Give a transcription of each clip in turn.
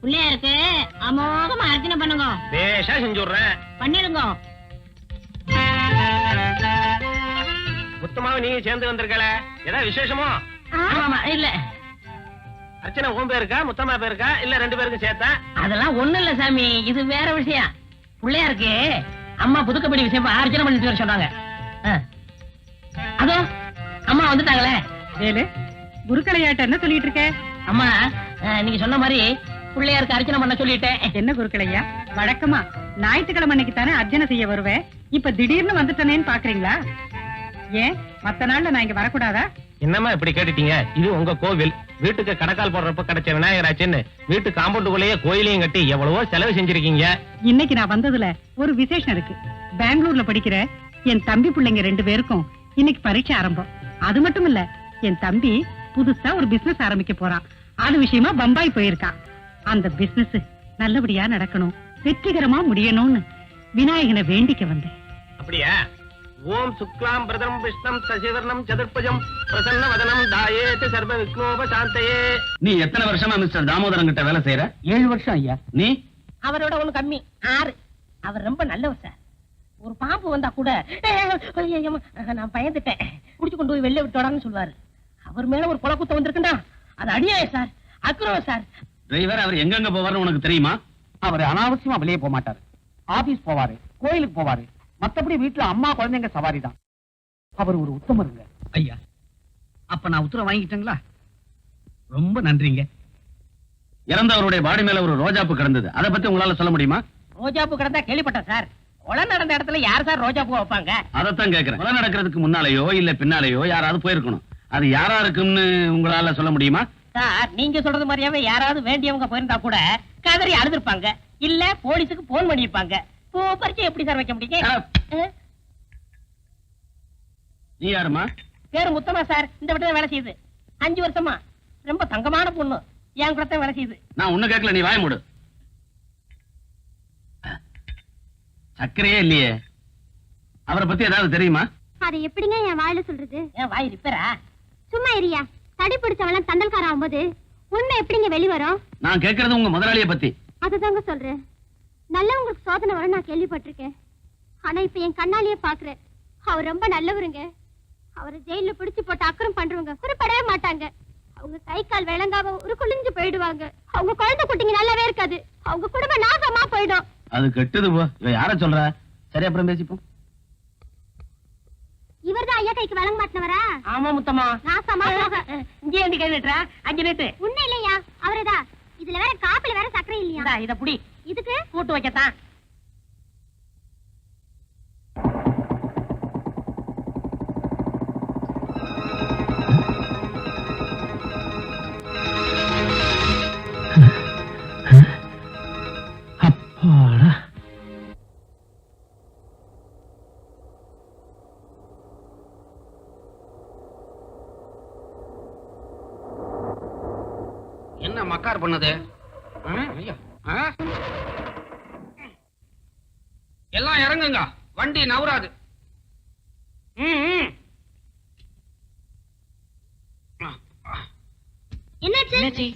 பிள்ளையாருக்கு அமோகமா அர்ச்சனை பண்ணுங்க. பேஷா செஞ்சுடுறேன். பண்ணிருங்க. முத்தமாவும் நீங்க சேர்ந்து வந்திருக்கல, ஏதாவது விசேஷமோ? இல்ல. அர்ச்சனை உன் பேருக்கா முத்தம்மா பேருக்கா இல்ல ரெண்டு பேருக்கும் சேர்த்தா? அதெல்லாம் ஒண்ணு இல்ல சாமி, இது வேற விஷயம். பிள்ளையாருக்கு அம்மா புதுக்கப்படி விஷயம் அர்ச்சனை பண்ணிட்டு வர சொன்னாங்க. அதோ அம்மா வந்துட்டாங்களே. ஏழு குருக்களையாட்ட என்ன சொல்லிட்டு இருக்க? அம்மா நீங்க சொன்ன மாதிரி பிள்ளையாருக்கு அர்ச்சனை பண்ண சொல்லிட்டேன். என்ன குருக்களையா, வழக்கமா ஞாயிற்றுக்கிழமை அன்னைக்கு தானே அர்ச்சனை செய்ய வருவேன், இப்ப திடீர்னு வந்துட்டனேன்னு பாக்குறீங்களா? ஏன் மத்த நாள்ல நான் இங்க வரக்கூடாதா? என்னம்மா இப்படி கேட்டுட்டீங்க? இது உங்க கோவில். வீட்டுக்கு கடக்கால் போடுறப்ப கிடைச்ச விநாயகராச்சுன்னு வீட்டு காம்பவுண்டுக்குள்ளேயே கோயிலையும் கட்டி எவ்வளவோ செலவு செஞ்சிருக்கீங்க. இன்னைக்கு நான் வந்ததுல ஒரு விசேஷம் இருக்கு. பெங்களூர்ல படிக்கிற என் தம்பி பிள்ளைங்க 2 பேருக்கும் இன்னைக்கு பரீட்சை ஆரம்பம். அது மட்டும் இல்ல, என் தம்பி புதுசா ஒரு பிசினஸ் ஆரம்பிக்க போறான். அது விஷயமா பம்பாய் போயிருக்கான். அந்த பிசினஸ் நல்லபடியா நடக்கணும், வெற்றிகரமா முடியணும்னு விநாயகனை வேண்டிக்க வந்தேன். அப்படியா? ஓம் சுக்லாம் பிரதம் விஷ்ணம் சசிவர்ணம் சதுர்புஜம் பிரசன்ன வதனம் தாயேதி சர்வ விக்னோப சாந்தயே. நீ எத்தனை வருஷமா மிஸ்டர் தாமோதரன் கிட்ட வேலை செய்யற? 7 வருஷம் ஐயா. நீ? அவரோட ஒண்ணு கம்மி, 6. அவர் ரொம்ப நல்லவர் சார். ஒரு பாம்பு வந்தா கூட நான் பயந்துட்டேன், குடிச்சு கொண்டு போய் வெளில விட்டோடான்னு சொல்லுவாரு. அவர் மேல ஒரு குலக்குத்த வந்திருக்குண்டா, அது அடியாய சார், அக்ரோம் சார். டிரைவர் அவர் எங்கெங்க போவாரு உனக்கு தெரியுமா? அவர் அனாவசியமா வெளியே போக மாட்டாரு. ஆபீஸ் போவாரு, கோயிலுக்கு போவாரு. மத்தபடி வீட்டுல அம்மா குழந்தைங்க சவாரி தான். அவர் ஒரு உத்தமருங்க. ஐயா, அப்ப நான் உத்தரவு வாங்கிட்டேங்களா? ரொம்ப நன்றிங்க. இறந்தவருடைய பாடி மேல ஒரு ரோஜாப்பு கிடந்தது, அதை பத்தி உங்களால சொல்ல முடியுமா? ரோஜாப்பூ கிடந்தா கேள்விப்பட்டேன் சார். கொலை நடந்த இடத்துல யார் சார் ரோஜாப்பூ வைப்பாங்க? அதைத்தான் கேக்குறேன். கொலை நடக்கிறதுக்கு முன்னாலேயோ இல்ல பின்னாலேயோ யாராவது போயிருக்கணும். அது யாரா இருக்குன்னு உங்களால சொல்ல முடியுமா? சார், நீங்க சொல்றது மாதிரியாவே யாராவது வேண்டியவங்க போயிருந்தா கூட கதறி அழுதுருப்பாங்க, இல்ல போலீஸுக்கு போன் பண்ணிருப்பாங்க. பரிச்சை எப்படி சார் வைக்க முடியும்? நீ யாருமா? பேரு முத்தமா சார். இந்த வீட்டுல வேலை செய்யுது. 5 வருஷமா. ரொம்ப தங்கமான பொண்ணு. என் கூட வேலை செய்யுது. நான் உன்ன கேட்கல, நீ வாய மூடு. சக்கரையே இல்லையே. அவரை பத்தி ஏதாவது தெரியுமா? அதை எப்படிங்க என் வாயில சொல்றது? என் வாய் ரிப்பேரா? சும்மா இரியா. தடி பிடிச்சவெல்லாம் தண்டல்கார ஆகும்போது உண்மை எப்படிங்க வெளிவரும்? நான் கேட்கறது உங்க முதலாளிய பத்தி. அதுதாங்க சொல்றேன். நல்லவங்களுக்கு சோதனை வர நான் கேள்விப்பட்டிருக்கேன். ஆனா இப்ப என் கண்ணாலேயே பாக்குறேன். அவர் ரொம்ப நல்லவருங்க. அவரை ஜெயில பிடிச்சு போட்டு அக்கறம் பண்றவங்க குறிப்படவே மாட்டாங்க. அவங்க கை கால் விளங்காம ஒரு குளிஞ்சு போயிடுவாங்க. அவங்க குழந்தை குட்டிங்க நல்லாவே இருக்காது. அவங்க குடும்பம் நாசமா போயிடும். அது கெட்டது போ. இவ யார சொல்ற? சரி, அப்புறம் பேசிப்போம். இவர்தான் ஐயா கைக்கு வழங்க மாட்டினவரா? ஆமா முத்தமா. நாசமா இங்கே வந்து கை நீட்டுறா? 5 நீட்டு. உண்மை இல்லையா? அவரேதான். இதுல வேற காப்பில வேற சக்கரை இல்லையா? இத புடி. இதுக்கு கூட்டு வைக்கத்தான். அப்பாடா. என்ன மக்கார் பண்ணது? எல்லாம் இறங்குங்க, வண்டி நவராது. என்னாச்சு?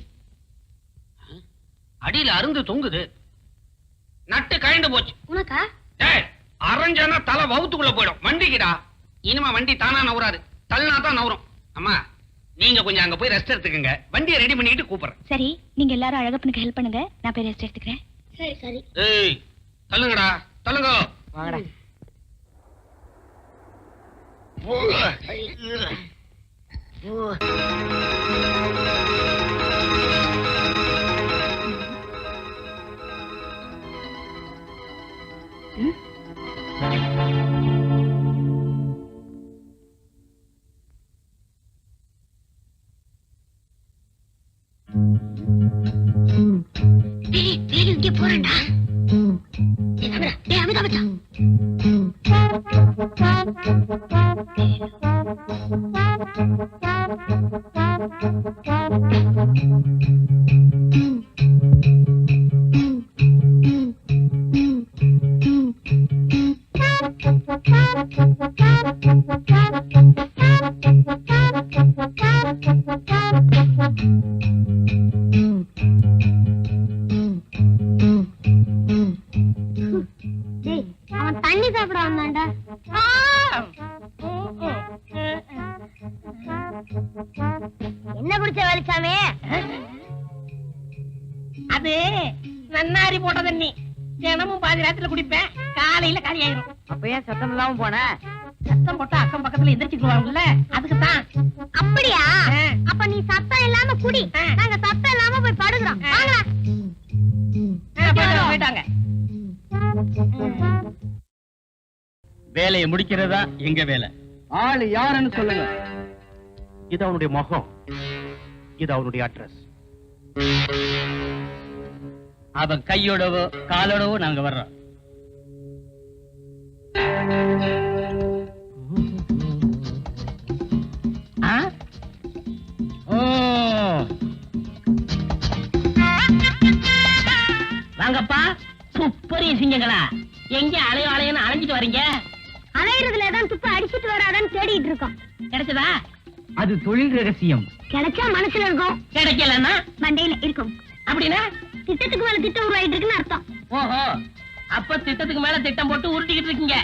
அடியில அருந்து தொங்குது. நட்டு கழண்டு போச்சு. உனக்கா? அரைஞ்சானா தலை வவுத்துக்குள்ள போயிடும். வண்டிக்குடா. இனிமே வண்டி தானா நவராது, தள்ளினா தான் நவரும். அம்மா, நீங்க கொஞ்சம் அங்க போய் ரெஸ்ட் எடுத்துக்கங்க. வண்டியை ரெடி பண்ணிட்டு கூப்பிடுறேன். சரி, நீங்க எல்லாரும் அழகப்பனுக்கு ஹெல்ப் பண்ணுங்க. நான் போய் ரெஸ்ட் எடுத்துக்கிறேன். சரி சரி. ஏய், தள்ளுங்கடா, தள்ளுங்க. வாங்கடா. இங்கே போறேன்டா. அமிதாபச்சா குடிச்ச வேலுச்சாமி? அது நன்னாரி போட்ட தண்ணி. தினமும் பாதி ராத்திரில குடிப்பேன், காலையில காலி ஆயிரும். அப்ப ஏன் சத்தம் இல்லாம போன? சத்தம் போட்டா அக்கம் பக்கத்துல எந்திரிச்சுக்குவாங்கல்ல, அதுக்குதான். அப்படியா? அப்ப நீ சத்தம் இல்லாம குடி, நாங்க சத்தம் இல்லாம போய் படுக்கிறோம். வாங்க. போயிட்டாங்க. வேலையை முடிக்கிறதா எங்க வேலை. ஆளு யாருன்னு சொல்லுங்க. இது அவனுடைய முகம், இது அவனுடைய அட்ரஸ். அவன் கையோடவோ காலோடவோ நாங்க வர்றோம். வாங்கப்பா, துப்பறிய சிங்கங்களா, எங்க அலையும் அலைஞ்சிட்டு வரீங்க? அலையிறதுல தான் துப்பு அடிச்சிட்டு வராதான்னு தேடிட்டு இருக்கோம். கிடைச்சதா? அது தொழில் ரகசியம். கிடைச்சா மனசுல இருக்கும், கிடைக்கலன்னா மண்டையில இருக்கும். அப்படின்னா திட்டத்துக்கு மேல திட்டம் உருவாயிட்டு இருக்குன்னு அர்த்தம். ஓஹோ, அப்ப திட்டத்துக்கு மேல திட்டம் போட்டு உருட்டிக்கிட்டு இருக்கீங்க.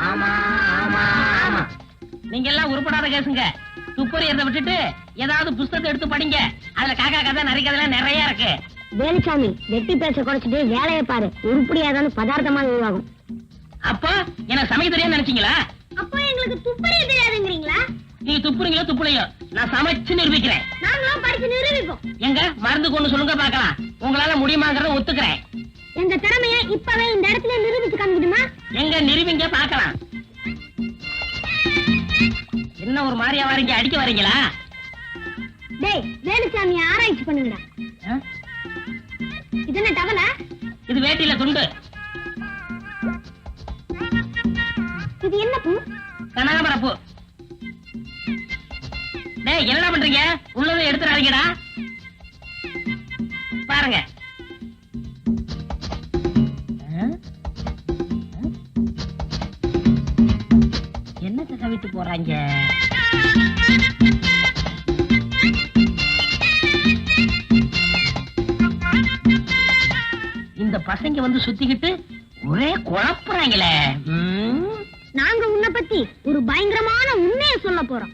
ஆமா ஆமா ஆமா. நீங்க எல்லாம் உருப்படாத கேசுங்க. துப்பறியறத விட்டுட்டு ஏதாவது புஸ்தகத்தை எடுத்து படிங்க. அதுல காக்கா கதை நரி கதை நிறைய இருக்கு. வேலுச்சாமி, வெட்டி பேச்ச குறைச்சிட்டு வேலையை பாரு. உருப்படியாதான் பதார்த்தமா உருவாகும். அப்போ எனக்கு சமைக்க தெரியாதுன்னு நினைச்சீங்களா? அப்போ எங்களுக்கு துப்பறிய தெரியாதுங்கிறீங்களா? நீங்க துப்புறீங்களோ துப்புலையோ, நான் சமைச்சு நிரூபிக்கிறேன். நாங்களும் படிச்சு நிரூபிப்போம். எங்க மருந்து கொண்டு சொல்லுங்க பாக்கலாம். உங்களால முடியுமாங்கிறத ஒத்துக்கிறேன். எங்க திறமைய இப்பவே இந்த இடத்துல நிரூபிச்சு காமிக்கணுமா? எங்க நிரூபிங்க பாக்கலாம். என்ன ஒரு மாதிரியா வரீங்க, அடிக்க வரீங்களா? டேய், வேலுச்சாமிய ஆராய்ச்சி பண்ணுங்கடா. இது என்ன டவல? இது வேட்டியில துண்டு. இது என்ன பூ? கனகாமரப்பூ. டேய், என்ன பண்றீங்க? உள்ளதை எடுத்துறாதீங்கடா. பாருங்க. என்னத்தை கவிட்டு போறாங்க? இந்த பசங்க வந்து சுத்திக்கிட்டு ஒரே குழப்புறாங்களே. நாங்க உன்னை பத்தி ஒரு பயங்கரமான உண்மையை சொல்ல போறோம்.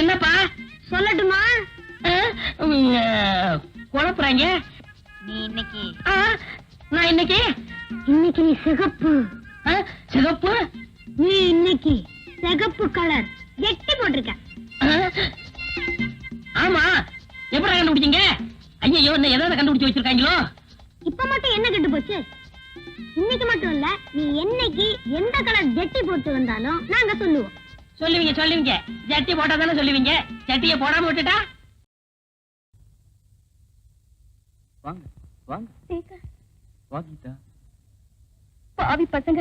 என்னப்பா? சொல்லட்டுமா? குழப்புறாங்க. நீ இன்னைக்கு நான் இன்னைக்கு நீ சிகப்பு. சிகப்பு? நீ இன்னைக்கு சிகப்பு கலர் எட்டி போட்டிருக்க. ஆமா, எப்படி கண்டுபிடிச்சீங்க? ஐயோ, என்ன எதாவது கண்டுபிடிச்சு வச்சிருக்காங்களோ? இப்ப மட்டும் என்ன கெட்டு போச்சு? இன்னைக்கு மட்டும் இல்ல, நீ என்னைக்கு எந்த கலர் ஜெட்டி போட்டு வந்தாலும் நாங்க சொல்லுவோம். சொல்லுவீங்க. ஜட்டி போட்டா தானே சொல்லுவீங்க. ஜட்டிய போடாம விட்டுட்டா? வாங்க வாங்க வாங்கிட்டா. பாவி பசங்க,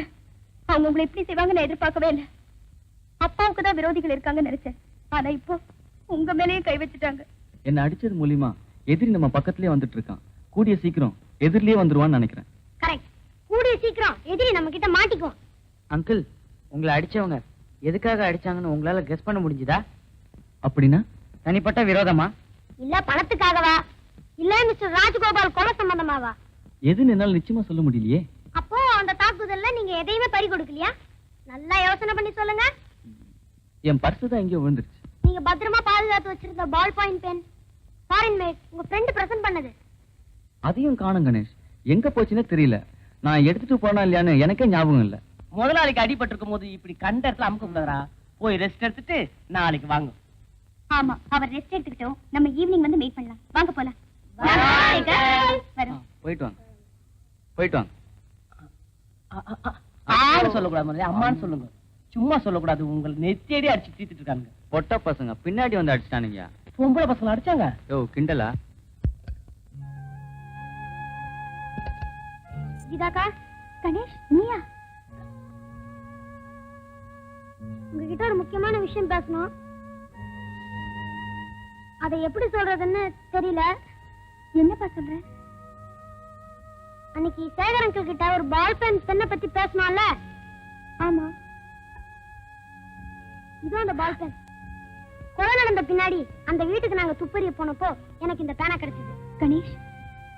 அவங்க உங்களை எப்படி செய்வாங்கன்னு எதிர்பார்க்கவே இல்லை. அப்பாவுக்கு தான் விரோதிகள் இருக்காங்கன்னு நினைச்சேன். ஆனா இப்போ உங்க மேலேயே கை வச்சுட்டாங்க. என்ன அடிச்சது மூலியமா எதிரி நம்ம பக்கத்திலே வந்துட்டு இருக்கான். கூடிய சீக்கிரம் எதிரிலேயே வந்துருவான்னு நினைக்கிறேன். கரெக்ட். கூடிய சீக்கிரம் எதிரி நம்ம கிட்ட மாட்டிக்குவோம். அங்கிள், உங்களை அடிச்சவங்க எதுக்காக அடிச்சாங்கன்னு உங்களால கெஸ் பண்ண முடிஞ்சுதா? அப்படின்னா தனிப்பட்ட விரோதமா, இல்ல பணத்துக்காகவா, இல்ல மிஸ்டர் ராஜகோபால் கொலை சம்பந்தமாவா? எதுன்னு என்னால நிச்சயமா சொல்ல முடியலையே. அப்போ அந்த தாக்குதல்ல நீங்க எதையுமே பறி கொடுக்கலையா? நல்லா யோசனை பண்ணி சொல்லுங்க. என் பர்ஸ் தான் எங்கேயோ விழுந்துருச்சு. நீங்க பத்திரமா பாதுகாத்து வச்சிருந்த ball point pen, foreign made, உங்க ஃப்ரெண்ட் பிரசன்ட் பண்ணது. அதையும் காணும் கணேஷ். எங்க போச்சுன்னே தெரியல. நான் எடுத்துட்டு போனா இல்லையான்னு எனக்கே ஞாபகம் இல்ல. முதலாளிக்கு அடிபட்டு இருக்கும் போது இப்படி கண்ட இடத்துல அமுக்க கூடாதா? போய் ரெஸ்ட் எடுத்துட்டு நாளைக்கு வாங்க. ஆமா, அவர் ரெஸ்ட் எடுத்துக்கிட்டோம். நம்ம ஈவினிங் வந்து மீட் பண்ணலாம். வாங்க போலாம். போயிட்டு வாங்க, போயிட்டு வாங்க. ஆளு சொல்லக்கூடாது, முதல்ல அம்மான்னு சொல்லுங்க. சும்மா சொல்லக்கூடாது. உங்களை நெத்தியடி அடிச்சு தீத்துட்டு இருக்காங்க. பொட்ட பசங்க பின்னாடி வந்து அடிச்சிட்டானுங்க. பொம்பளை பசங்க அடிச்சாங்க. யோ கிண்டலா? கீதாக்கா, கணேஷ், நீயா? உங்ககிட்ட ஒரு முக்கியமான விஷயம் பேசணும். அதை எப்படி சொல்றதுன்னு தெரியல. என்னப்பா சொல்ற? அன்னைக்கு சேகர் அங்கிள் கிட்ட ஒரு பால் பென்னை பத்தி பேசணும்ல? ஆமா, இது அந்த பால் பென். கொலை நடந்த பின்னாடி அந்த வீட்டுக்கு நாங்க துப்பறிய போனப்போ எனக்கு இந்த பேனா கிடைச்சது. கணேஷ்,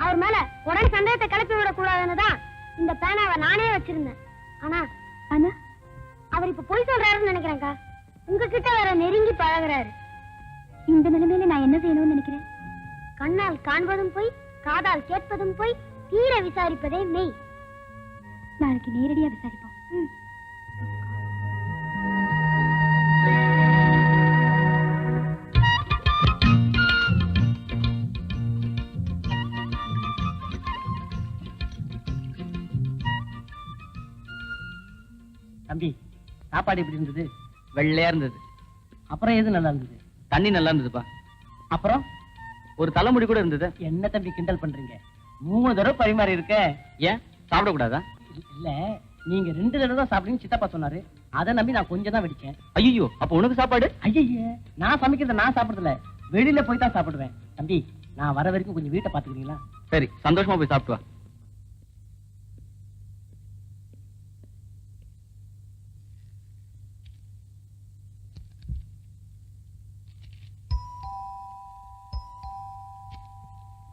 அவர் மேல உடனே சந்தேகத்தை கிளப்பி விடக் கூடாதுன்னு தான் இந்த பேனாவை நானே வச்சிருந்தேன். ஆனா அவர் இப்ப பொய் சொல்றாருன்னு நினைக்கிறேன்க்கா. உங்ககிட்ட வேற நெருங்கி பழகுறாரு. இந்த நிலைமையில நான் என்ன செய்யணும்னு நினைக்கிறேன்? கண்ணால் காண்பதும் போய், காதால் கேட்பதும் போய், தீர விசாரிப்பதே மெய். நாளைக்கு நேரடியா விசாரிப்போம். தம்பி, சாப்பாடு எப்படி இருந்தது? வெள்ளையா இருந்தது. அப்புறம் எது நல்லா இருந்தது? தண்ணி நல்லா இருந்ததுப்பா. அப்புறம் ஒரு தலைமுடி கூட இருந்தது. என்ன தம்பி கிண்டல் பண்றீங்க? 3 தடவை பரிமாறி இருக்க. ஏன் சாப்பிடக்கூடாதா? இல்ல, நீங்க 2 தடவை தான் சாப்பிடுங்க சித்தப்பா சொன்னாரு. அதை நம்பி நான் கொஞ்சம் தான் வெடிச்சேன். ஐயோ, அப்ப உனக்கு சாப்பாடு? ஐயே, நான் சமைக்கிறத நான் சாப்பிடுறதில்ல, வெளியில போய் தான் சாப்பிடுவேன். தம்பி, நான் வர வரைக்கும் கொஞ்சம் வீட்டை பாத்துக்கிறீங்களா? சரி, சந்தோஷமா போய் சாப்பிட்டு வா.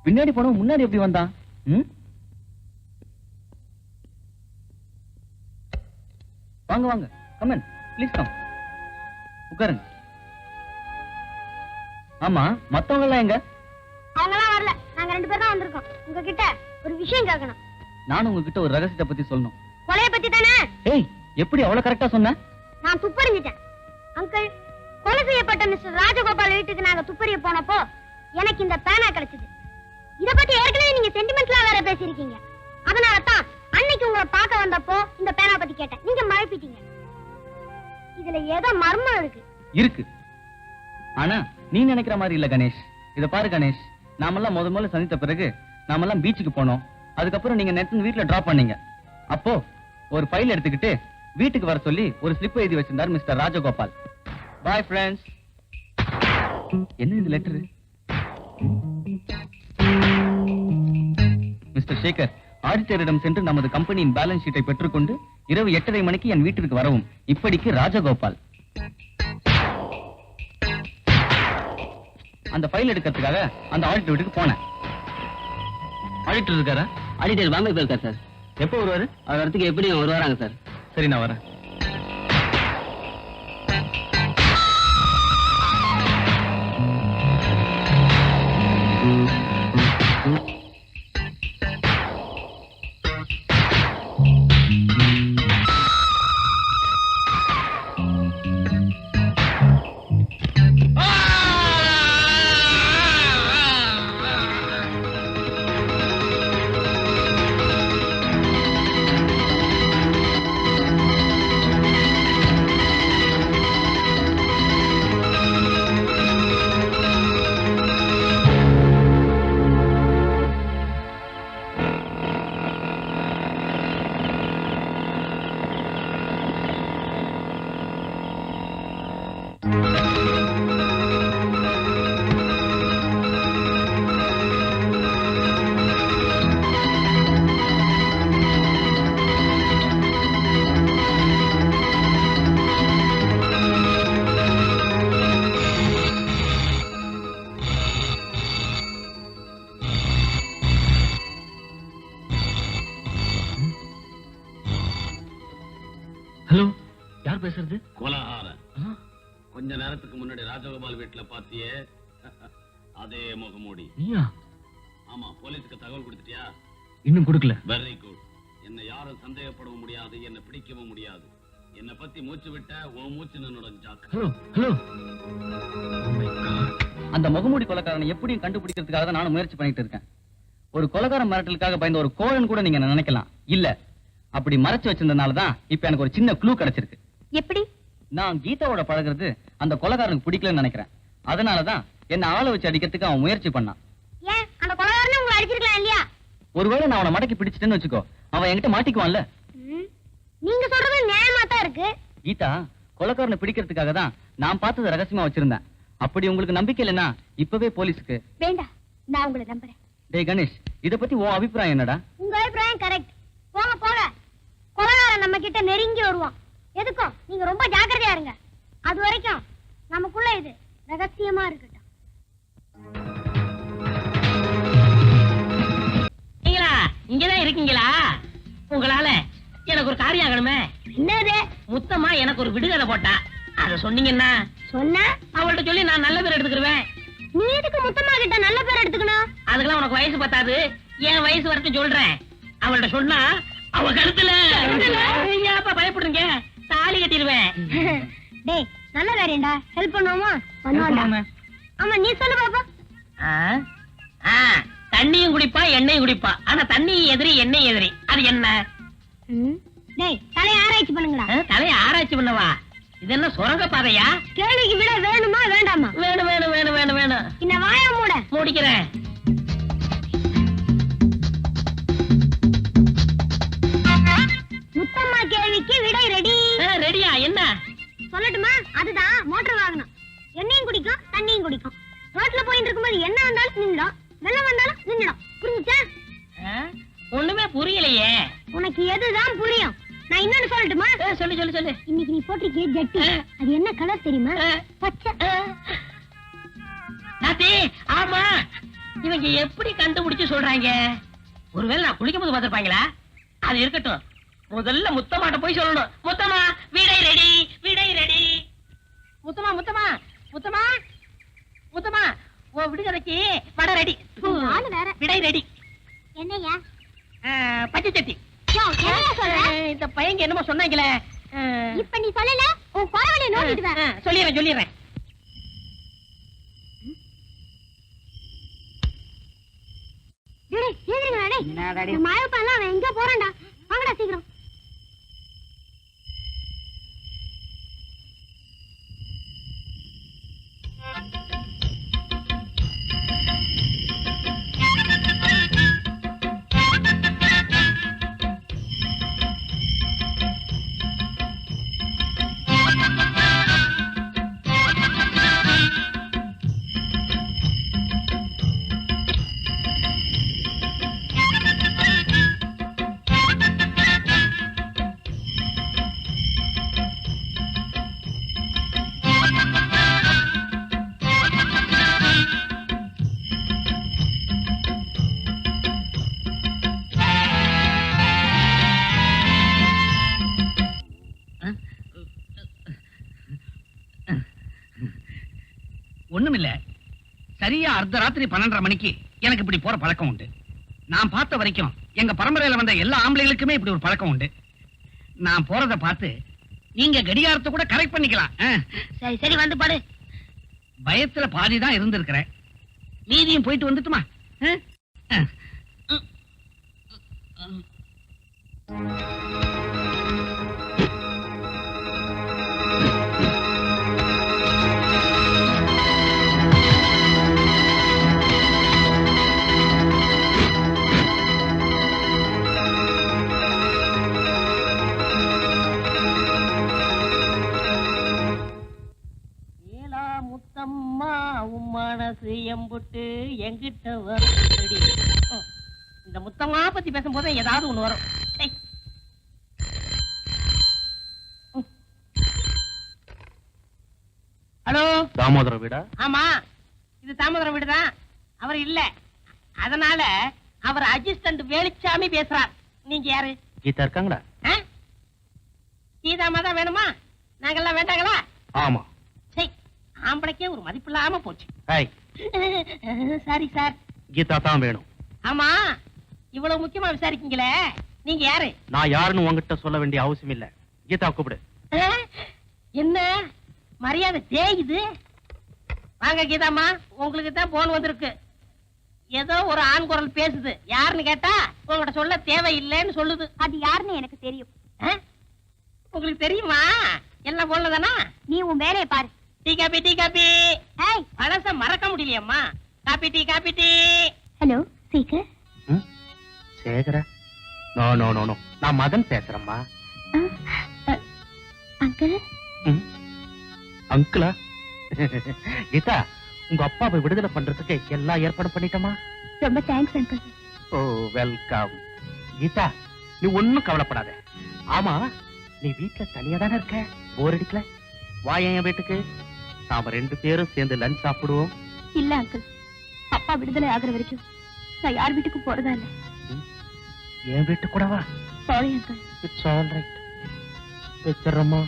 பின்னாடி போனவன் முன்னாடி எப்படி வந்தான்? வாங்க வாங்க, கமன் ப்ளீஸ் கம், உட்காருங்க. ஆமா, மத்தவங்க எல்லாம் எங்க? அவங்கலாம் வரல, நாங்க 2 பேர் தான் வந்திருக்கோம். உங்ககிட்ட ஒரு விஷயம் கேட்கணும். நானும் உங்ககிட்ட ஒரு ரகசியத்தை பத்தி சொல்லணும். கொலைய பத்தி தானே? ஏய், எப்படி அவ்வளவு கரெக்டா சொன்ன? நான் துப்பறிஞ்சிட்டேன். அங்கிள், கொலை செய்யப்பட்ட மிஸ்டர் ராஜகோபால் வீட்டுக்கு நாங்க துப்பறிய போனப்போ எனக்கு இந்த பேனா கிடைச்சது. இத பத்தி ஏற்கனவே நீங்க சென்டிமெண்ட்லா வேற பேசிருக்கீங்க. அதனால தான் அன்னைக்கு உங்களை பார்க்க வந்தப்போ இந்த பேனா பத்தி கேட்டேன். நீங்க மறைப்பிட்டீங்க. இதுல ஏதோ மர்மம் இருக்கு. இருக்கு, ஆனா நீ நினைக்கிற மாதிரி இல்ல கணேஷ். இத பாரு கணேஷ், நாமெல்லாம் முதல்ல சந்தித்த பிறகு நாமெல்லாம் பீச்சுக்கு போனோம். அதுக்கப்புறம் நீங்க நேத்து வீட்டுல டிராப் பண்ணீங்க. அப்போ ஒரு ஃபைல் எடுத்துக்கிட்டு வீட்டுக்கு வர சொல்லி ஒரு ஸ்லிப் எழுதி வச்சிருந்தார் மிஸ்டர் ராஜகோபால். Bye friends. என்ன இந்த லெட்டர்? மிஸ்டர் சேகர், ஆடிட்டரிடம் சென்று நமது கம்பெனியின் பேலன்ஸ் ஷீட்டை பெற்றுக்கொண்டு இரவு 8:30 மணிக்கு என் வீட்டிற்கு வரவும். இப்படிக்கு ராஜகோபால். அந்த ஃபைல் எடுக்கிறதுக்காக அந்த ஆடிட்டர் வீட்டுக்கு போனேன். ஆடிட்டர் இருக்காரா? ஆடிட்டர் பாம்பே போயிருக்கார் சார். எப்போ வருவாரு? அவர் இடத்துக்கு எப்படி வருவாராங்க சார். சரி, நான் வரேன். ஹலோ, யார் பேசுறது? கோலாகாரம். கொஞ்ச நேரத்துக்கு முன்னாடி ராஜகோபால் வீட்டுல பாத்தியே, அதே முகமூடி. நீயா? ஆமா, போலீஸுக்கு தகவல் கொடுத்துட்டியா? இன்னும் கொடுக்கல. Very good. என்ன யாரும் சந்தேகப்படவும் முடியாது, என்ன பிடிக்கவும் முடியாது. என்ன பத்தி மூச்சு விட்ட உன் மூச்சு நின்னோட ஜாக்கு. Hello hello. அந்த முகமூடி கொலைக்காரனை எப்படியும் கண்டுபிடிக்கிறதுக்காக தான் நானும் முயற்சி பண்ணிட்டு இருக்கேன். ஒரு கொலைக்காரன் மிரட்டலுக்காக பயந்த ஒரு கோழன் கூட நீங்க நினைக்கலாம். இல்ல, அப்படி மறைச்சு வச்சிருந்தனால தான் இப்ப எனக்கு ஒரு சின்ன க்ளூ கிடைச்சிருக்கு. எப்படி? நான் கீதாவோட பழகுறது அந்த கொலைகாரனுக்கு பிடிக்கலன்னு நினைக்கிறேன். அதனாலதான் என்ன ஆளை வச்சு அடிக்கிறதுக்கு அவன் முயற்சி பண்ணான். ஏன் அந்த கொலைகாரனை உங்களை அடிச்சிருக்கலாம் இல்லையா? ஒருவேளை நான் அவனை மடக்கி பிடிச்சிட்டேன்னு வச்சுக்கோ, அவன் என்கிட்ட மாட்டிக்குவான்ல. நீங்க சொல்றது நியாயமா தான் இருக்கு. கீதா கொலைகாரனை பிடிக்கிறதுக்காக தான் நான் பார்த்ததை ரகசியமா வச்சிருந்தேன். அப்படி உங்களுக்கு நம்பிக்கை இல்லைன்னா இப்பவே போலீஸுக்கு. வேண்டாம், நான் உங்களை நம்புறேன். டேய் கணேஷ், இத பத்தி உன் அபிப்பிராயம் என்னடா? உங்க அபிப்பிராயம் கரெக்ட். போங்க போங்க, கொலைகாரன் நம்ம கிட்ட நெருங்கி வருவான். எதுக்கும் நீங்க ரொம்ப ஜாக்கிரதையா இருங்க. அது வரைக்கும் நமக்குள்ள இது ரகசியமா இருக்கட்டும். இங்கதான் இருக்கீங்களா? உங்களால எனக்கு ஒரு காரியம் ஆகணுமே. என்னது? முத்தமா எனக்கு ஒரு விடுகதை போட்டா, அத சொன்னீங்கன்னா சொன்ன அவள்கிட்ட சொல்லி நான் நல்ல பேர் எடுத்துக்கிருவேன். நீ எதுக்கு முத்தம்மா கிட்ட நல்ல பேர் எடுத்துக்கணும்? அதுக்கெல்லாம் உனக்கு வயசு பத்தாது. என் வயசு வரட்டும் சொல்றேன். அவள்கிட்ட சொன்னா அவ கருத்துல ஏப்பா பயப்படுறீங்க? தாலி கட்டிடுவேன். டேய் நல்ல வேறேண்டா, ஹெல்ப் பண்ணுவோமா? பண்ணுவாடா. ஆமா நீ சொல்லு பாப்பா. தண்ணியும் குடிப்பா எண்ணெயும் குடிப்பா. ஆனா தண்ணி எதிரி எண்ணெய் எதிரி. அது என்ன? டேய் தலைய ஆராய்ச்சி பண்ணுங்கடா. தலையை ஆராய்ச்சி பண்ணவா? இது என்ன சுரங்க பாதையா? கேள்விக்கு விட வேணுமா வேண்டாமா? வேணும் வேணும் வேணும் வேணும் வேணும். இந்த வாயை மூட. மூடிக்கிறேன். முத்தம்மா கேள்விக்கு விடை ரெடி. ரெடியா? என்ன சொல்லட்டுமா? அதுதான் மோட்டார் வாகனம். எண்ணெயும் குடிக்கும் தண்ணியும் குடிக்கும். ரோட்ல போயிட்டு இருக்கும்போது என்ன வந்தாலும் நின்னுடும், வெள்ளம் வந்தாலும் நின்னுடும். புரிஞ்சுச்சா? ஒண்ணுமே புரியலையே. உனக்கு எதுதான் புரியும்? நான் இன்னொன்னு சொல்லட்டுமா? சொல்லு சொல்லு சொல்லு. இன்னைக்கு நீ போட்டிருக்கே ஜட்டி, அது என்ன கலர் தெரியுமா? பச்சை. நாத்தி, ஆமா. இவங்க எப்படி கண்டுபிடிச்சு சொல்றாங்க? ஒருவேளை நான் குளிக்கும் போது பார்த்திருப்பாங்களா? அது இருக்கட்டும். முதல்ல முத்தமாட்ட போய் சொல்லணும். முத்தமா விடை ரெடி, விடை ரெடி. முத்தமா முத்தமா முத்தமா முத்தமா, ஓ விடுகதைக்கு வட ரெடி. ஆளு வேற. விடை ரெடி. என்னையா? பச்சை சட்டி. இந்த பையங்க என்னமோ சொன்னாங்களே. இப்ப நீ சொல்லல, உன் குறவளை நோண்டிடுவேன். சொல்லிடுறேன் சொல்லிடுறேன். மழைப்பெல்லாம் அவன் எங்க போறான்டா? வாங்கடா சீக்கிரம். ஒண்ணுமில்ல, சரியா அர்த்தராத்திரி 12:30 மணிக்கு எனக்கு இப்படி போற பழக்கம் உண்டு. நான் பார்த்த வரைக்கும் எங்க பரம்பரையில வந்த எல்லா ஆம்பளைகளுக்குமே இப்படி ஒரு பழக்கம் உண்டு. நான் போறத பார்த்து நீங்க கடிகாரத்தை கூட கரெக்ட் பண்ணிக்கலாம். சரி சரி வந்து பாடு. பயத்துல பாதிதான் இருந்திருக்கிறேன், மீதியும் போயிட்டு வந்துட்டுமா? முத்தம்மா உன் மனசு எம்புட்டு எங்கிட்ட வருடி. இந்த முத்தம்மா பத்தி பேசும்போது ஏதாவது ஒண்ணு வரும். ஹலோ, தாமோதர வீடா? ஆமா, இது தாமோதரம் வீடுதான். அவர் இல்ல, அதனால அவர் அசிஸ்டன்ட் வேலுச்சாமி பேசுறார். நீங்க யாரு? கீதா இருக்காங்களா? கீதாமா தான் வேணுமா? நாங்கெல்லாம் வேண்டாங்களா? ஆமா. சரி, ஆம்பளைக்கே ஒரு மதிப்பு இல்லாம போச்சு. Sorry sir. கீதா தான் வேணும். ஆமா, இவ்வளவு முக்கியமா விசாரிக்கீங்களே, நீங்க யாரு? நான் யாருன்னு உங்ககிட்ட சொல்ல வேண்டிய அவசியம் இல்ல. கீதா கூப்பிடு. என்ன மரியாதை தேயுது? வாங்க கீதாமா, உங்களுக்கு தான் போன் வந்திருக்கு. ஏதோ ஒரு ஆண் குரல் பேசுது. யாருன்னு கேட்டா உங்ககிட்ட சொல்ல தேவையில்லைன்னு சொல்லுது. அது யாருன்னு எனக்கு தெரியும். உங்களுக்கு தெரியுமா? எல்லாம் போனதானா? நீ உன் வேலையை பாரு. Tea coffee tea coffee. பழச மறக்க முடியலையம்மா. Coffee tea coffee tea. Hello Sekar. சேகரா? நோ நோ நோ நோ, நான் மதன் பேசுறேம்மா. அங்கிள். அங்கிளா? கீதா, உங்க அப்பாவை விடுதலை பண்றதுக்கு எல்லா ஏற்பாடும் பண்ணிட்டோமா? ரொம்ப thanks uncle. Oh welcome. Geetha, நீ ஒண்ணும் கவலைப்படாத. ஆமா, நீ வீட்டுல தனியா தானே இருக்க? போர் அடிக்கல? வா என் வீட்டுக்கு, நாம 2 பேரும் சேர்ந்து லஞ்ச் சாப்பிடுவோம். இல்ல அங்கிள், அப்பா விடுதலை ஆகுற வரைக்கும் நான் யார் வீட்டுக்கு போறதா இல்ல. என் வீட்டு கூட வா. Sorry uncle. It's all right. வச்சிடறோமா?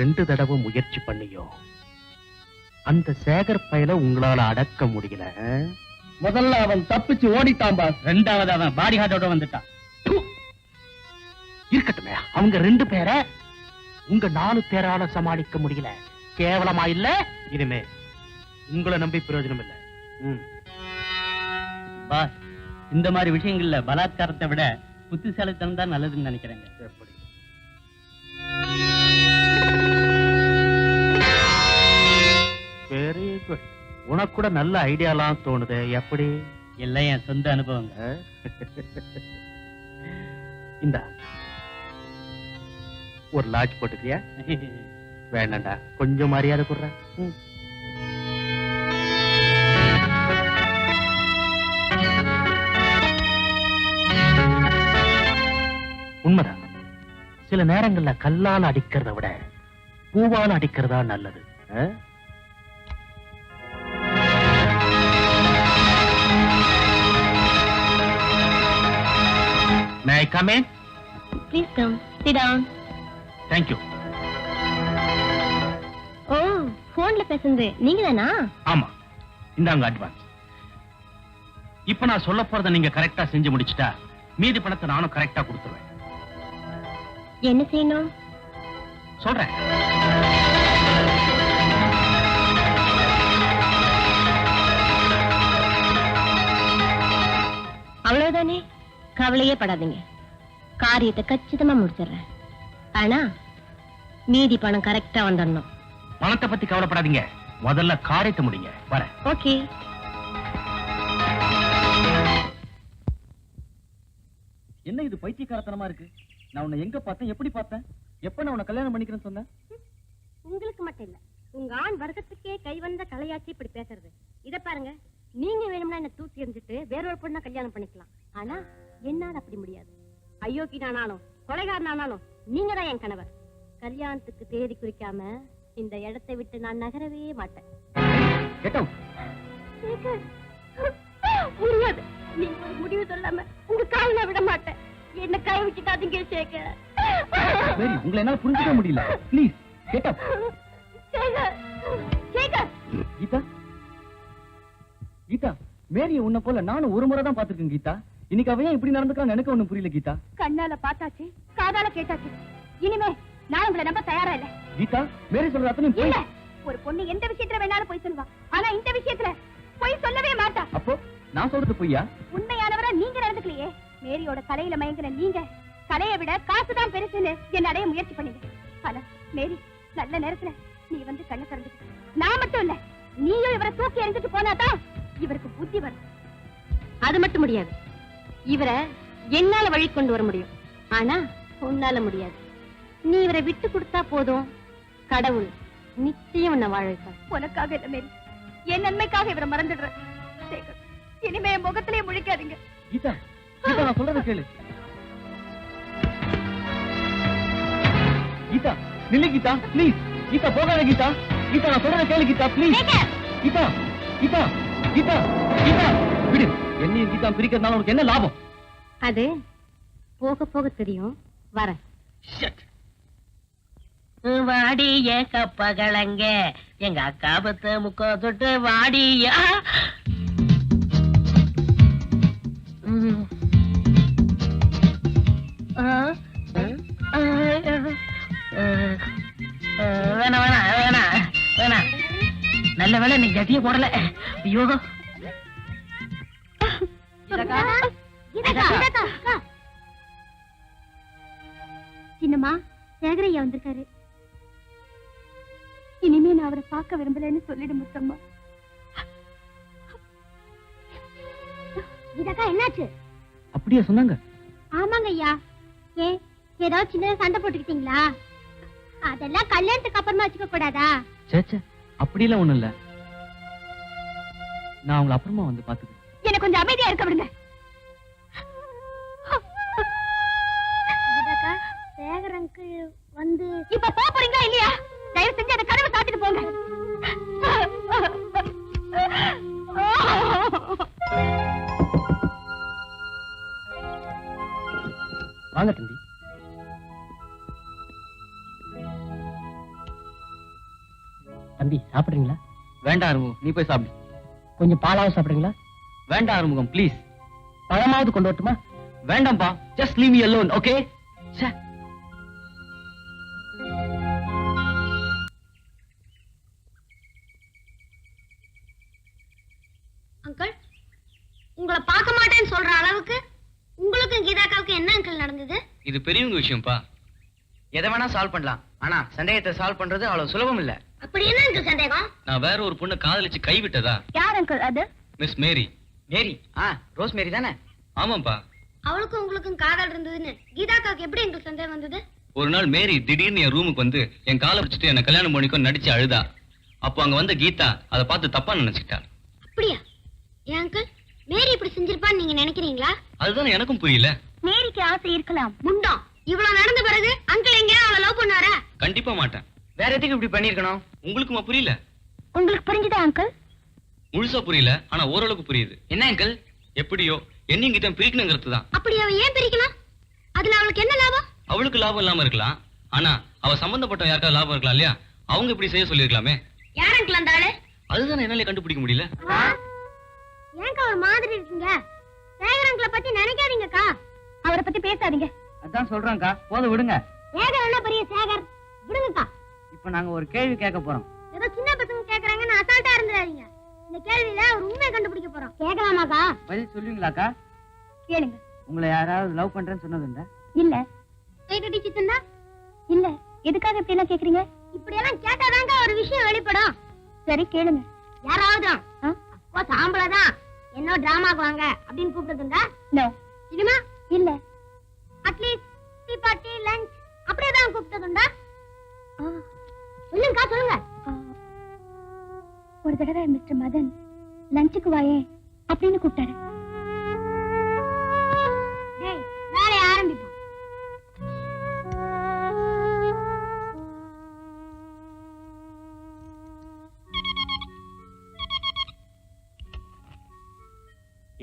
2 தடவை முயற்சி பண்ணியோ அந்த சேகர் பயல உங்களால அடக்க முடியல. முதல்ல அவன் தப்பிச்சு ஓடிட்டான் பாஸ். ரெண்டாவது அவன் பாடி ஹார்ட்டோட வந்துட்டான். இருக்கட்டுமே, அவங்க 2 பேரை உங்க 4 பேரால சமாளிக்க முடியல. கேவலமா இல்ல? இனிமே உங்களை நம்பி பிரயோஜனம் இல்ல. பாஸ், இந்த மாதிரி விஷயங்கள்ல பலாத்காரத்தை விட புத்திசாலித்தனம் தான் நல்லதுன்னு நினைக்கிறேங்க. எப்படி? Very good. உனக்கு கூட நல்ல ஐடியாலாம் தோணுது. எப்படி? எல்லாம் என் சொந்த அனுபவங்க. இந்த ஒரு லாட்ஜ் போட்டுக்கிறியா? வேண்டாண்டா, கொஞ்சம் மரியாதை கொடுற. உண்மைதான். சில நேரங்கள்ல கல்லால் அடிக்கிறத விட பூவால் அடிக்கிறதா நல்லது. May I come in? Please come. Sit down. Thank you. ஓ, போன்ல பேசுறது நீங்க தானா? ஆமா, இந்தாங்க அட்வான்ஸ். இப்ப நான் சொல்ல போறத நீங்க கரெக்டா செஞ்சு முடிச்சிட்டா மீதி பணத்தை நானும் கரெக்டா கொடுத்துருவேன். என்ன செய்யணும்? சொல்றேன். அவ்வளவுதானே, கவலையே படாதீங்க. காரியத்தை கச்சிதமா முடிச்சிடுறேன். ஆனா மீதி பணம் கரெக்டா வந்துடணும். பணத்தை பத்தி கவலைப்படாதீங்க, முதல்ல காரியத்தை முடிங்க. வரேன். ஓகே. என்ன இது பைத்தியக்காரத்தனமா இருக்கு? நான் உன்னை எங்க பார்த்தேன், எப்படி பார்த்தேன், எப்ப நான் உன்னை கல்யாணம் பண்ணிக்கிறேன்னு சொன்னேன்? உங்களுக்கு மட்டும் இல்ல, உங்க ஆண் வர்க்கத்துக்கே கை வந்த கலையாச்சி இப்படி பேசுறது. இத பாருங்க, நீங்க வேணும்னா என்ன தூக்கி எறிஞ்சிட்டு வேறொரு பொண்ணை கல்யாணம் பண்ணிக்கலாம். ஆனா என்னால அப்படி முடியாது. அயோக்கி நானாலும் கொலைகாரனானாலும் நீங்க தான் என் கணவர். கல்யாணத்துக்கு தேதி குறிக்காம இந்த இடத்தை விட்டு நான் நகரவே மாட்டேன். முடியாது. நீங்க ஒரு முடிவு சொல்லாம உங்க கால விட மாட்டேன். என்ன கை விட்டுட்டாதீங்க சேகர். உங்களை என்னால புரிஞ்சுக்க முடியல. Please get up. Sekar, Sekar. Geetha, Geetha, மேரிய உன்னை போல நானும் ஒரு முறை தான் பாத்துருக்கேன் கீதா. இன்னைக்கு அவன் இப்படி நடந்துக்கான்னு எனக்கு ஒண்ணும் புரியல கீதா. கண்ணால பார்த்தாச்சு, காதால கேட்டாச்சு. இனிமே நான் உங்களை நம்ப தயாரா இல்ல. கீதா, மேரி சொல்ற அத்தனை போய். இல்ல, ஒரு பொண்ணு எந்த விஷயத்துல வேணாலும் போய் சொல்லுவா. ஆனா இந்த விஷயத்துல போய் சொல்லவே மாட்டா. அப்போ நான் சொல்றது பொய்யா? உண்மையானவரா நீங்க நடந்துக்கலையே. மேரியோட கலையில மயங்கின நீங்க கலையை விட காசுதான் பெருசுன்னு என்ன அடைய முயற்சி பண்ணீங்க. ஆனா மேரி நல்ல நேரத்துல நீ வந்து கண்ணை திறந்துட்டு, நான் மட்டும் இல்ல நீயும் இவரை தூக்கி எறிஞ்சிட்டு போனாதான் இவருக்கு புத்தி வரும். அது மட்டும் முடியாது. இவரை என்னால வழி கொண்டு வர முடியும். ஆனா உன்னால முடியாது. நீ இவரை விட்டு கொடுத்தா போதும், கடவுள் நிச்சயம் உன்னை வாழ வைப்பார். உனக்காக இல்ல மேரி, என் நன்மைக்காக இவரை மறந்துடுற. இனிமே என் முகத்திலே முழிக்காதீங்க. கீதா, கீதா, நான் சொல்றத கேளு. கீதா, நில்லு கீதா, ப்ளீஸ். கீதா, போகாத கீதா. கீதா, நான் சொல்றத கேளு கீதா, ப்ளீஸ். கீதா, கீதா, கீதா, கீதா, விடு. என்னையும் கீதா பிரிக்கிறதுனால உனக்கு என்ன லாபம்? அது போக போக தெரியும். வரேன். வாடிய கப்பகலங்க எங்க அக்கா பத்து முக்கோ தொட்டு வாடியா. வேணாம் வேணாம் வேணாம் வேணாம். நல்ல வேலை நீ ஜட்டிய போடல. ஐயோ, சின்னம்மா, சேகரையா வந்திருக்காரு. இனிமே நான் அவரை பார்க்க விரும்பலன்னு சொல்லிடு முத்தம்மா. இதக்கா என்னாச்சு? அப்படியே சொன்னாங்க. ஆமாங்க ஐயா. ஏதாவது சின்ன சண்டை போட்டுக்கிட்டீங்களா? அதெல்லாம் கல்யாணத்துக்கு அப்புறமா வச்சுக்க கூடாதா? சேச்சே, அப்படியெல்லாம் ஒண்ணும் இல்ல. நான் அவங்களை அப்புறமா வந்து பாத்துக்கிறேன். என்ன கொஞ்சம் அமைதியா இருக்க விடுங்க. சேகர் அங்கிள் வந்து இப்ப போறீங்களா இல்லையா? தயவு செஞ்சு அந்த கதவை சாத்திட்டு போங்க. வாங்க தம்பி. சாப்பிடுறீங்களா? வேண்டாம் அறுமுகம், நீ போய் சாப்பிடு. கொஞ்சம் பாலாவது சாப்பிடுறீங்களா? வேண்டாம் அறுமுகம், ப்ளீஸ். பழமாவது கொண்டு வரட்டுமா? வேண்டாம்பா, just leave me alone, okay? Uncle, உங்களை பார்க்க மாட்டேன்னு சொல்ற அளவுக்கு உங்களுக்கும் கீதாக்காவுக்கு என்ன அங்கிள் நடந்தது? இது பெரியவங்க விஷயம்ப்பா. எதை வேணா சால்வ் பண்ணலாம், ஆனா சந்தேகத்தை சால்வ் பண்றது அவ்வளவு சுலபம் இல்ல. அப்படி என்ன அங்கிள் சந்தேகம்? நான் வேற ஒரு பொண்ணை காதலிச்சு கைவிட்டதா? யார் அங்கிள் அது? மிஸ் மேரி. மேரி? ரோஸ் மேரி தானே? ஆமாப்பா. அவளுக்கும் உங்களுக்கும் காதல் இருந்ததுன்னு கீதாக்காவுக்கு எப்படி அங்கிள் சந்தேகம் வந்தது? ஒரு நாள் மேரி திடீர்னு என் ரூமுக்கு வந்து என் காலை பிடிச்சிட்டு என்ன கல்யாணம் பண்ணிக்கோ நடிச்சு அழுதா. அப்போ அங்க வந்த கீதா அதை பார்த்து தப்பா நினைச்சுக்கிட்டா. அப்படியா? ஏன் அங்கிள், மேரி இப்படி செஞ்சிருப்பான்னு நீங்க நினைக்கிறீங்களா? அதுதான் எனக்கும் புரியல. மேரிக்கு ஆசை இருக்கலாம். முண்டம், இவ்வளவு நடந்த பிறகு அங்கிள் எங்கேயா அவளை லவ் பண்ணாரா? கண்டிப்பா மாட்டேன். வேற எதுக்கு இப்படி பண்ணிருக்கணும்? உங்களுக்குமா புரியல? உங்களுக்கு புரிஞ்சுதா அங்கிள்? முழுசா புரியல, ஆனா ஓரளவுக்கு புரியுது. என்ன அங்கிள்? எப்படியோ என்னையும் கிட்ட பிரிக்கணுங்கிறது தான். அப்படி அவ ஏன் பிரிக்கலாம்? அதுல அவளுக்கு என்ன லாபம்? அவளுக்கு லாபம் இல்லாம இருக்கலாம், ஆனா அவ சம்பந்தப்பட்ட யாருக்காவது லாபம் இருக்கலாம் இல்லையா? அவங்க இப்படி செய்ய சொல்லிருக்கலாமே. யார் அங்கிள் அந்த ஆளு? அதுதான் என்னால கண்டுபிடிக்க முடியல. ஏன்க்கா ஒரு மாதிரி இருக்கீங்க? சேகர் அங்கிளை பத்தி நினைக்காதீங்கக்கா. அவரை பத்தி பேசாதீங்க. அதான் சொல்றேன்க்கா, போதும் விடுங்க. சேகர் என்ன பெரிய சேகர்? விடுங்கக்கா. இப்ப நாங்க ஒரு கேள்வி கேட்க போறோம். ஏதோ சின்ன பசங்க கேக்குறாங்கன்னு அசால்ட்டா இருந்துடாதீங்க. இந்த கேள்வியில ஒரு உண்மையை கண்டுபிடிக்க போறோம். கேட்கலாமாக்கா? பதில் சொல்லுவீங்களாக்கா? கேளுங்க. உங்களை யாராவது லவ் பண்றேன்னு சொன்னதுண்டா? இல்ல. கைகட்டி சித்தந்தா? இல்ல. எதுக்காக இப்படி எல்லாம் கேக்குறீங்க? இப்படி எல்லாம் கேட்டாதாங்க ஒரு விஷயம் வெளிப்படும். சரி கேளுங்க. யாராவது அப்போ சாம்பளதான் என்ன டிராமாக்கு வாங்க அப்படின்னு கூப்பிட்டதுண்டா? நோ. இதுமா? இல்ல. அட்லீஸ்ட் டீ பார்ட்டி லஞ்ச் அப்படியே தான் கூப்பிட்டதுண்டா? சொல்லுங்கக்கா சொல்லுங்க. ஒரு தடவை மிஸ்டர் மதன் லஞ்சுக்கு வாயே அப்படின்னு கூப்பிட்டாரு. வேலையை ஆரம்பிப்போம்.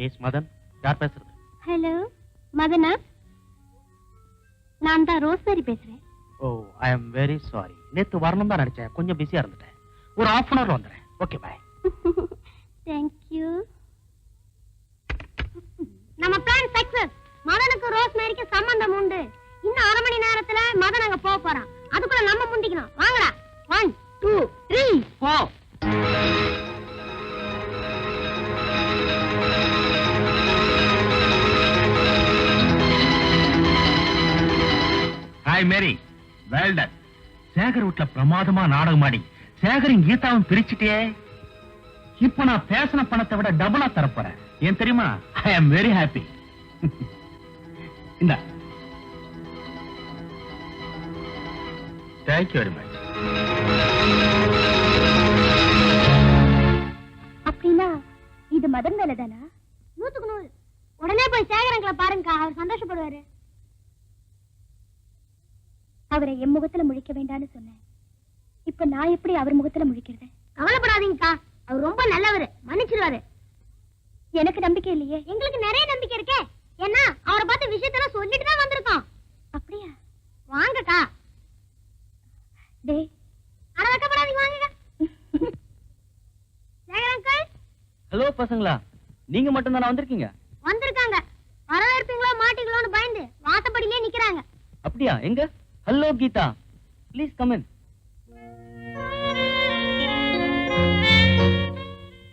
எஸ் மதன், யார் பேசுறது? ஹலோ மதனா, நான் தான் ரோஸ்மேரி பேசுறேன். ஓ, ஐ அம் வெரி சாரி. நேத்து வரணும் தான் நினைச்சேன், கொஞ்சம் பிஸியா இருந்துட்டேன். ஒரு half an hour வந்துடுறேன். Okay bye. தேங்க்யூ. நம்ம பிளான் சக்சஸ். மதனுக்கு ரோஸ்மேரிக்கு சம்பந்தம் உண்டு. இன்னும் 1/2 மணி நேரத்துல மதன் அங்க போக போறான். அதுக்குள்ள நம்ம முந்திக்கணும். வாங்கடா. 1 2 3 போ. ஹாய் மேரி, வெல் டன். சேகர் வீட்ல பிரமாதமா நாடகம் ஆடி சேகரின் கீதாவும் பிரிச்சுட்டே. இப்ப நான் பேசின பணத்தை விட டபுளா தரப்போறேன். ஏன் தெரியுமா? ஐ அம் வெரி ஹாப்பி. இந்த தேங்க்யூ வெரி மச். அப்படின்னா இது மதன் வேலை தானா? 100க்கு 100. உடனே போய் சேகரங்களை பாருங்க, அவர் சந்தோஷப்படுவாரு. அவரை என் முகத்துல முழிக்க வேண்டாம்னு சொன்னேன். இப்ப நான் எப்படி அவர் முகத்துல முழிக்கிறது? கவலைப்படாதீங்கக்கா, அவர் ரொம்ப நல்லவர், மன்னிச்சிருவாரு. எனக்கு நம்பிக்கை இல்லையே. எங்களுக்கு நிறைய நம்பிக்கை இருக்கே. ஏன்னா அவரை பார்த்து விஷயத்தெல்லாம் சொல்லிட்டு தான் வந்திருக்கோம். அப்படியா? வாங்கக்கா. டேய், அட வைக்கப்படாதீங்க, வாங்கக்கா. சேகர் அங்கிள். ஹலோ பசங்களா, நீங்க மட்டும் தானே வந்திருக்கீங்க? வந்திருக்காங்க. வரவேற்பீங்களோ மாட்டீங்களோன்னு பயந்து வாசப்படியிலே நிக்கிறாங்க. அப்படியா? எங்க? Hello Geetha, please come in.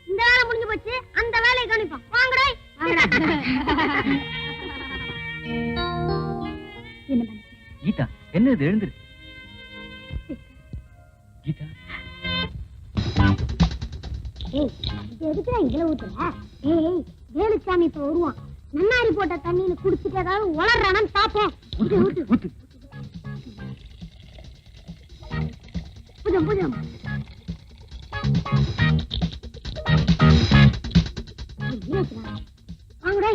இந்த வேலை முடிஞ்சு போச்சு, அந்த வேலையை கவனிப்போம். வாங்கடா. என்ன கீதா, என்ன இது? எழுந்துரு கீதா. ஏய், இது எதுக்குடா இதுல ஊத்துற? ஏய், வேலுச்சாமி இப்ப வருவான். நன்னாரி போட்ட தண்ணியில குடிச்சிட்டு ஏதாவது உளறானு பாப்போம். ஊத்து ஊத்து ஊத்து. புஜம் புஜம். வாங்கடா.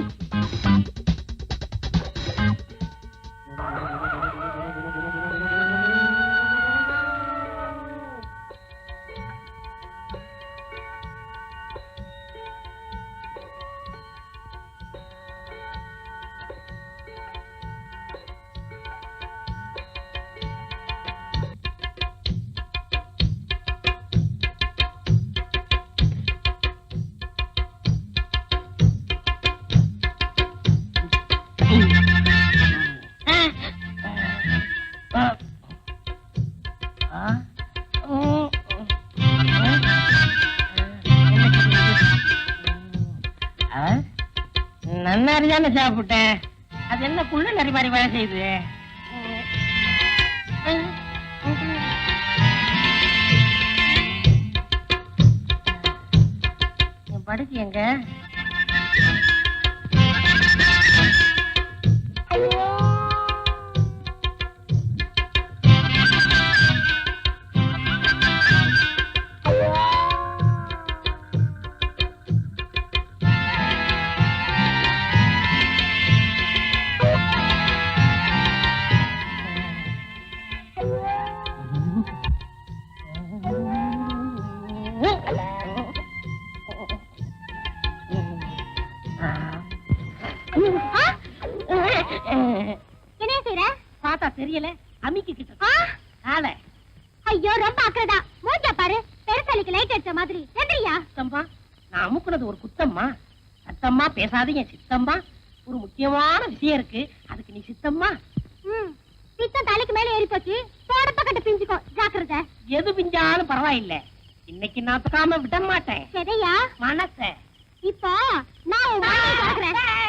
நன்னாரி தானே சாப்பிட்டேன். அது என்ன குள்ள நரி மாதிரி வேலை செய்யுது? என் படுக்கை எங்க? என்ன செய்யற? பார்த்தா தெரியல, அமிக்கி கிட்ட காலை. ஐயோ ரொம்ப அக்கறதா. மூஞ்ச பாரு, பெருசாலிக்கு லைட் அடிச்ச மாதிரி. எந்திரியா? சித்தம்மா, நான் அமுக்குனது ஒரு குத்தம்மா. சத்தம்மா பேசாதீங்க சித்தம்மா. ஒரு முக்கியமான விஷயம் இருக்கு, அதுக்கு நீ சித்தம்மா. பித்தம் தலைக்கு மேல ஏறி போச்சு. போடப்ப கட்ட பிஞ்சுக்கோ, ஜாக்கிரதை. எது பிஞ்சாலும் பரவாயில்ல, இன்னைக்கு நான் தொக்காம விட மாட்டேன். சரியா? மனச இப்போ நான் உன் வாயை திறக்கிறேன்.